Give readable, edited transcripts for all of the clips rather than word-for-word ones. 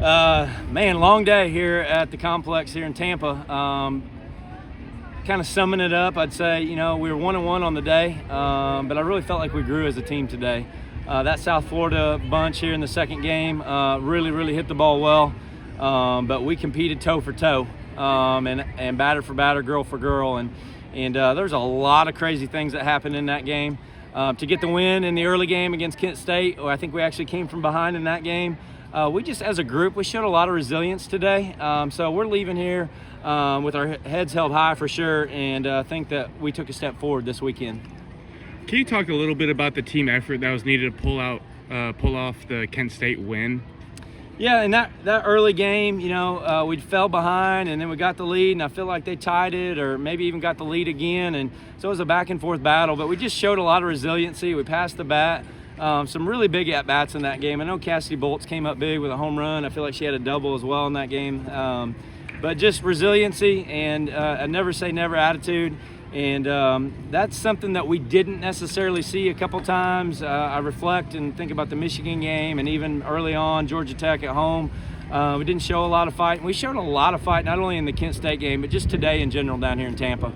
Man, long day here at the complex here in Tampa. Kind of summing it up, I'd say, we were 1-1 on the day, but I really felt like we grew as a team today. That South Florida bunch here in the second game really hit the ball well, but we competed toe for toe and batter for batter, girl for girl, and there's a lot of crazy things that happened in that game. To get the win in the early game against Kent State, I think we actually came from behind in that game. We just, as a group, we showed a lot of resilience today. So we're leaving here with our heads held high for sure, and think that we took a step forward this weekend. Can you talk a little bit about the team effort that was needed to pull off the Kent State win? Yeah, in that early game, we fell behind and then we got the lead, and I feel like they tied it or maybe even got the lead again, and so it was a back and forth battle, but we just showed a lot of resiliency. We passed the bat. Some really big at-bats in that game. I know Cassidy Bolts came up big with a home run. I feel like she had a double as well in that game. But just resiliency and a never say never attitude. And that's something that we didn't necessarily see a couple times. I reflect and think about the Michigan game and even early on, Georgia Tech at home. We didn't show a lot of fight. We showed a lot of fight, not only in the Kent State game, but just today in general down here in Tampa.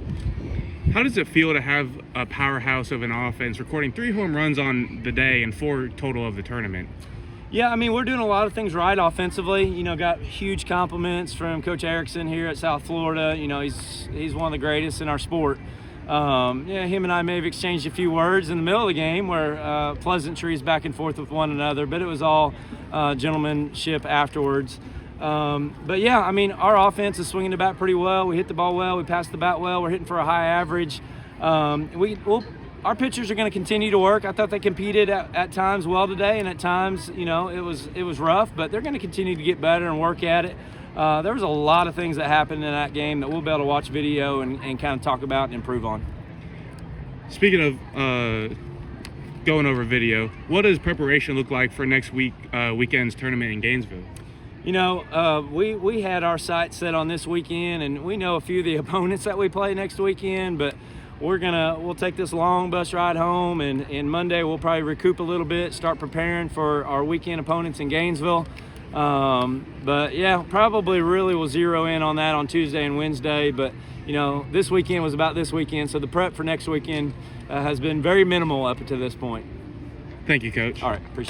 How does it feel to have a powerhouse of an offense recording 3 home runs on the day and 4 total of the tournament? Yeah, I mean, we're doing a lot of things right offensively. Got huge compliments from Coach Erickson here at South Florida. He's one of the greatest in our sport. Him and I may have exchanged a few words in the middle of the game where pleasantries back and forth with one another, but it was all gentlemanship afterwards. But yeah, I mean, our offense is swinging the bat pretty well. We hit the ball well. We passed the bat well. We're hitting for a high average. Our pitchers are going to continue to work. I thought they competed at times well today, and at times, it was rough, but they're going to continue to get better and work at it. There was a lot of things that happened in that game that we'll be able to watch video and kind of talk about and improve on. Speaking of going over video, what does preparation look like for next weekend's tournament in Gainesville? We had our sights set on this weekend, and we know a few of the opponents that we play next weekend, but we'll take this long bus ride home, and Monday we'll probably recoup a little bit, start preparing for our weekend opponents in Gainesville. But yeah, probably really will zero in on that on Tuesday and Wednesday, but this weekend was about this weekend, so the prep for next weekend has been very minimal up to this point. Thank you, Coach. All right, appreciate it.